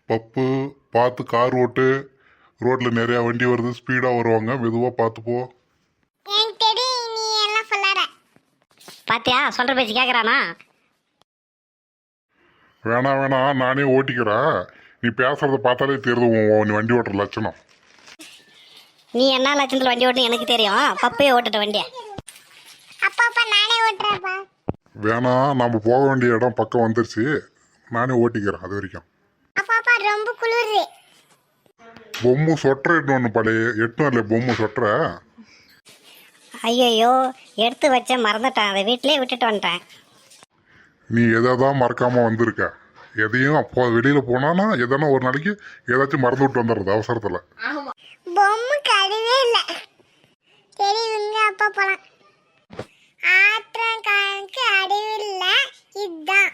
பப்பு, பார்த்து கார் ஓட்டு. ரோட்டில் நிறையா வண்டி வருது, ஸ்பீடாக வருவாங்க, மெதுவாக பார்த்து போ. எனக்கு தெரியும், நீ எல்லாம் சொல்லாத. பாத்தியா சொல்ற பேச்சு கேக்குறானா? வேணாம் வேணாம், நானே ஓட்டிக்கிறேன். நீ பேசுறத பார்த்தாலே தெரியுது நீ வண்டி ஓட்டுற லட்சணம். நீ என்ன லட்சத்தில் வண்டி ஓட்டு எனக்கு தெரியும். பப்பையே ஓட்டுட்ட வண்டியை. அப்பா அப்பா நானே ஓட்டுறேன்ப்பா. வேணாம், நம்ம போக வேண்டிய இடம் பக்கம் வந்துருச்சு, நானே ஓட்டிக்கிறேன் அது வரைக்கும். அப்பா அப்பா ரொம்ப குளிருது. பொம்மை சொட்டுற எட்டு பழைய எட்டும் இல்லை பொம்மை சொட்டுற. ஐயோ எடுத்து வச்ச மறந்துட்டேன், அதை வீட்டிலே விட்டுட்டு வந்துட்டேன். நீ எதாவது மறக்காம வந்திருக்க. எதையும் அப்போ வெளியில போனானா எதனா ஒரு நாளைக்கு ஏதாச்சும் மறந்து விட்டு வந்துடுறது அவசரத்துல. பொம்மை கழுவே இல்ல. சரி இவங்க அப்பா போலாம். ஆத்திரம் கணக்கு அடிவில்லை இதுதான்.